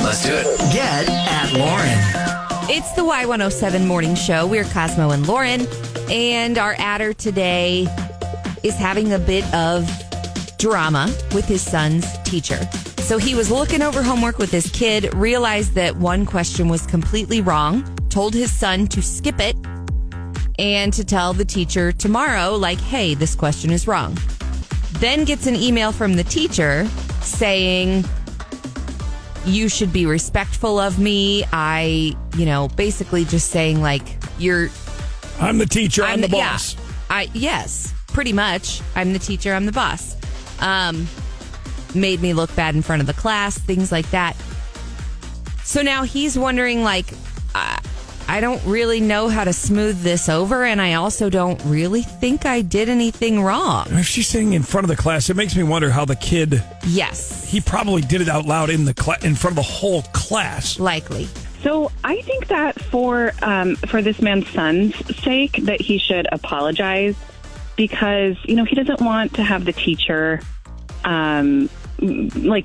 Let's do it. Get at Lauren. It's the Y107 Morning Show. We're Cosmo and Lauren, and our adder today is having a bit of drama with his son's teacher. So he was looking over homework with his kid, realized that one question was completely wrong, told his son to skip it, and to tell the teacher tomorrow, like, hey, this question is wrong. Then gets an email from the teacher saying, you should be respectful of me. Basically just saying, like, I'm the teacher, I'm the boss. Yeah, yes, pretty much. I'm the teacher, I'm the boss. Made me look bad in front of the class, things like that. So now he's wondering, like, I don't really know how to smooth this over, and I also don't really think I did anything wrong. If she's saying in front of the class, it makes me wonder how the kid... Yes. He probably did it out loud in front of the whole class. Likely. So I think that for this man's son's sake, that he should apologize because, he doesn't want to have the teacher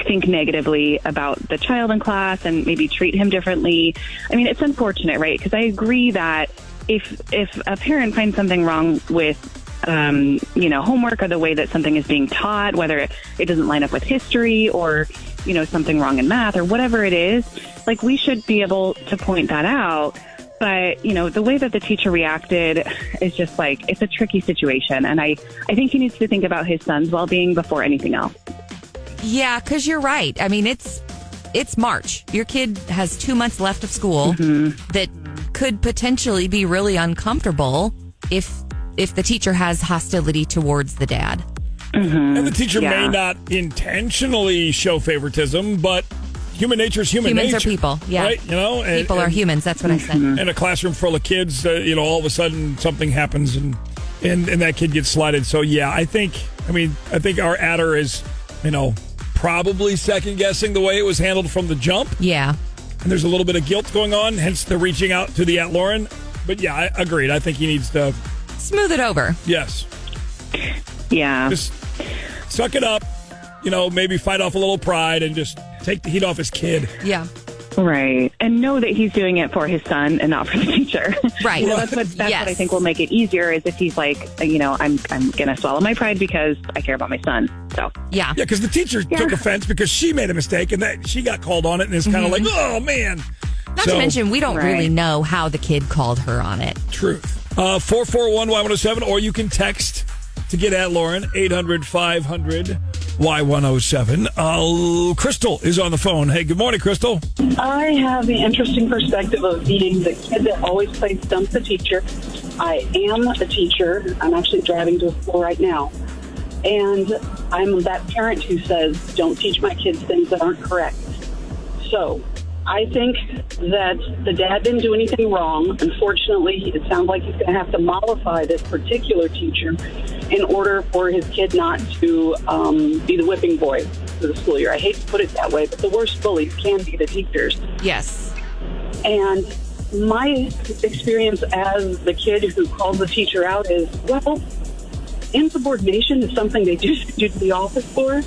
think negatively about the child in class and maybe treat him differently. I mean, it's unfortunate, right? Because I agree that if a parent finds something wrong with, homework or the way that something is being taught, whether it doesn't line up with history or, something wrong in math or whatever it is, like we should be able to point that out. But, the way that the teacher reacted is just like, it's a tricky situation. And I think he needs to think about his son's well-being before anything else. Yeah, because you're right. I mean, it's March. Your kid has 2 months left of school that could potentially be really uncomfortable if the teacher has hostility towards the dad. Mm-hmm. And the teacher may not intentionally show favoritism, but human nature is human nature. Humans are people, yeah. Right? People are humans. That's what I said. In a classroom full of kids, all of a sudden something happens and that kid gets slighted. So, yeah, I think our adder is, probably second-guessing the way it was handled from the jump. Yeah. And there's a little bit of guilt going on, hence the reaching out to the at Lauren. But, yeah, I agreed. I think he needs to... smooth it over. Yes. Yeah. Just suck it up, maybe fight off a little pride and just take the heat off his kid. Yeah. Right. And know that he's doing it for his son and not for the teacher. Right. That's what I think will make it easier is if he's like, I'm going to swallow my pride because I care about my son. So, yeah. Yeah, because the teacher took offense because she made a mistake and that she got called on it and is kind of like, oh, man. Not to mention, we don't really know how the kid called her on it. Truth. 441-Y107, or you can text to get at Lauren, 800-500-Y107. Crystal is on the phone. Hey, good morning, Crystal. I have the interesting perspective of being the kid that always plays dump the teacher. I am a teacher. I'm actually driving to a school right now. And I'm that parent who says, don't teach my kids things that aren't correct. So I think that the dad didn't do anything wrong. Unfortunately, it sounds like he's going to have to mollify this particular teacher in order for his kid not to be the whipping boy for the school year. I hate to put it that way, but the worst bullies can be the teachers. Yes. And my experience as the kid who calls the teacher out is, well, insubordination is something they do to the office for.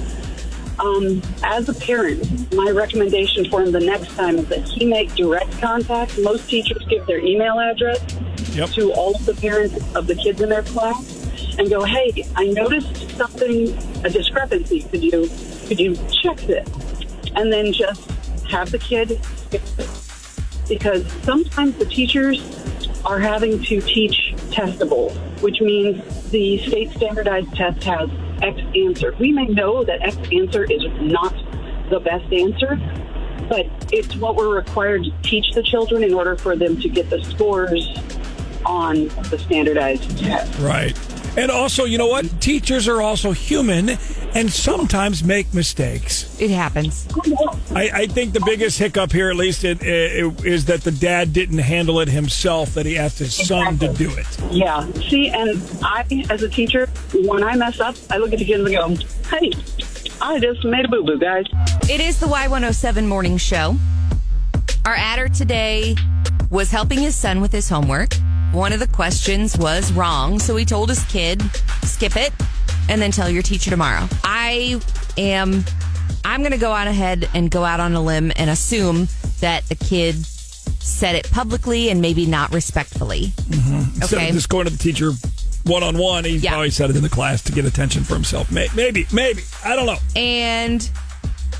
As a parent, my recommendation for him the next time is that he make direct contact. Most teachers give their email address to all of the parents of the kids in their class and go, hey, I noticed a discrepancy. Could you check this? And then just have the kid fix it. Because sometimes the teachers are having to teach testables, which means the state standardized test has X answer. We may know that X answer is not the best answer, but it's what we're required to teach the children in order for them to get the scores on the standardized test. Right. And also, you know what? Teachers are also human and sometimes make mistakes. It happens. I think the biggest hiccup here, at least, is that the dad didn't handle it himself, that he asked his son to do it. Yeah. See, and I, as a teacher, when I mess up, I look at the kids and go, hey, I just made a boo-boo, guys. It is the Y107 Morning Show. Our adder today was helping his son with his homework. One of the questions was wrong, so he told his kid, skip it, and then tell your teacher tomorrow. I am I'm going to go on ahead and go out on a limb and assume that the kid said it publicly and maybe not respectfully. Instead Okay. of just going to the teacher one-on-one, he Yeah. probably said it in the class to get attention for himself. Maybe. I don't know. And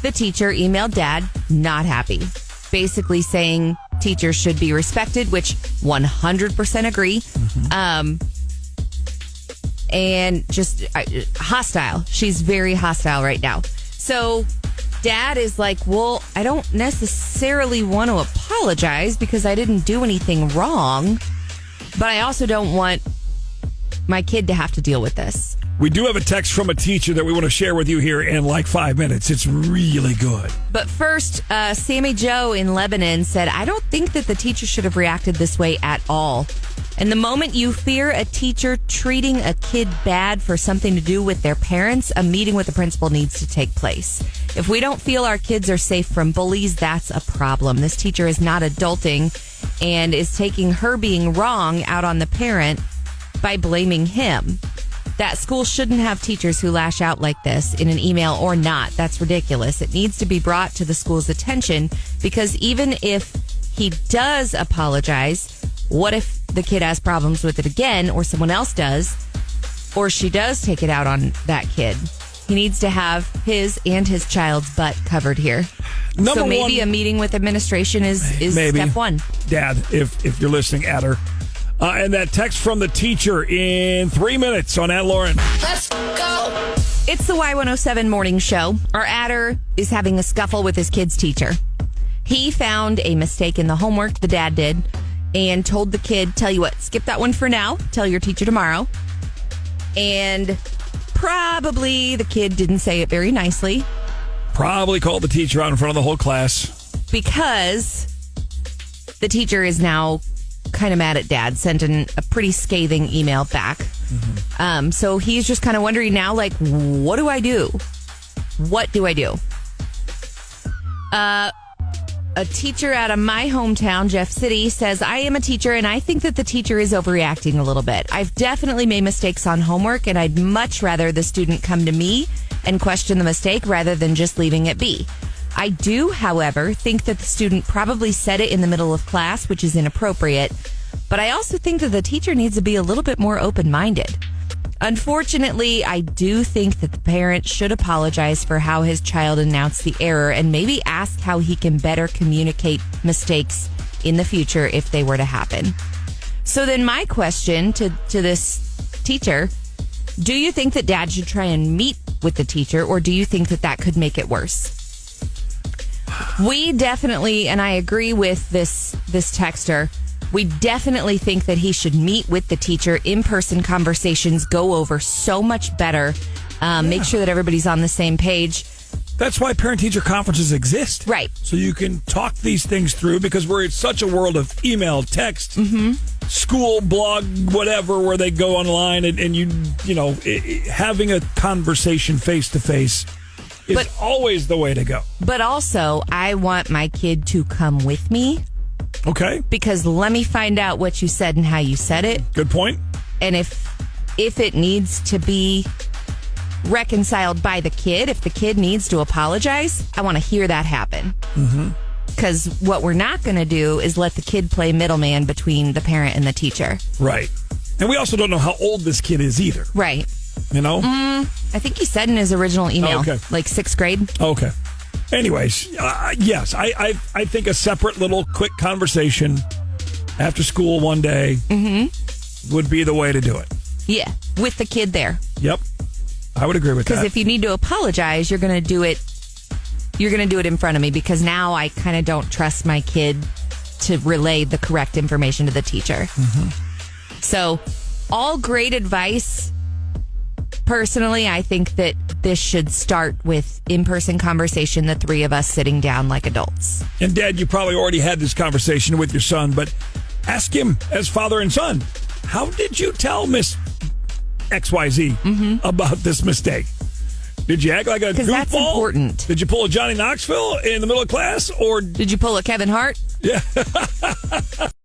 the teacher emailed dad, not happy, basically saying teachers should be respected, which 100% agree. And just hostile. She's very hostile right now. So dad is like, well, I don't necessarily want to apologize because I didn't do anything wrong, but I also don't want my kid to have to deal with this. We do have a text from a teacher that we want to share with you here in like 5 minutes. It's really good. But first, Sammy Joe in Lebanon said, I don't think that the teacher should have reacted this way at all. And the moment you fear a teacher treating a kid bad for something to do with their parents, a meeting with the principal needs to take place. If we don't feel our kids are safe from bullies, that's a problem. This teacher is not adulting and is taking her being wrong out on the parent by blaming him. That school shouldn't have teachers who lash out like this in an email or not. That's ridiculous. It needs to be brought to the school's attention because even if he does apologize, what if the kid has problems with it again or someone else does or she does take it out on that kid? He needs to have his and his child's butt covered here. Number so maybe one- a meeting with administration is Maybe. step one. Dad, if you're listening, at her. And that text from the teacher in 3 minutes on At Lauren. Let's go. It's the Y107 morning show. Our adder is having a scuffle with his kid's teacher. He found a mistake in the homework the dad did and told the kid, tell you what, skip that one for now. Tell your teacher tomorrow. And probably the kid didn't say it very nicely Probably called the teacher out in front of the whole class. because the teacher is now kind of mad at dad, sent in a pretty scathing email back. So he's just kind of wondering now, like, what do I do? What do I do? A teacher out of my hometown, Jeff City, says, I am a teacher and I think that the teacher is overreacting a little bit. I've definitely made mistakes on homework and I'd much rather the student come to me and question the mistake rather than just leaving it be. I do, however, think that the student probably said it in the middle of class, which is inappropriate. But I also think that the teacher needs to be a little bit more open-minded. Unfortunately, I do think that the parent should apologize for how his child announced the error and maybe ask how he can better communicate mistakes in the future if they were to happen. So then my question to this teacher, do you think that dad should try and meet with the teacher or do you think that that could make it worse? We definitely, and I agree with this texter, we definitely think that he should meet with the teacher. In-person conversations go over so much better. Make sure that everybody's on the same page. That's why parent-teacher conferences exist. Right. So you can talk these things through because we're in such a world of email, text, school, blog, whatever, where they go online and you know, having a conversation face-to-face is always the way to go. But also, I want my kid to come with me. Okay. Because let me find out what you said and how you said it. Good point. And if it needs to be reconciled by the kid, if the kid needs to apologize, I want to hear that happen. Because what we're not going to do is let the kid play middleman between the parent and the teacher. Right. And we also don't know how old this kid is either. Right. You know? I think he said in his original email, Okay. like 6th grade. Okay. Anyways, yes, I think a separate little quick conversation after school one day would be the way to do it. Yeah, with the kid there. Yep. I would agree with that. Because if you need to apologize, you're going to do it. You're going to do it in front of me because now I kind of don't trust my kid to relay the correct information to the teacher. So, all great advice. Personally, I think that this should start with in-person conversation, the three of us sitting down like adults. And Dad, you probably already had this conversation with your son, but ask him as father and son, how did you tell Miss XYZ about this mistake? Did you act like a goofball? Because that's important. Did you pull a Johnny Knoxville in the middle of class? Or did you pull a Kevin Hart? Yeah.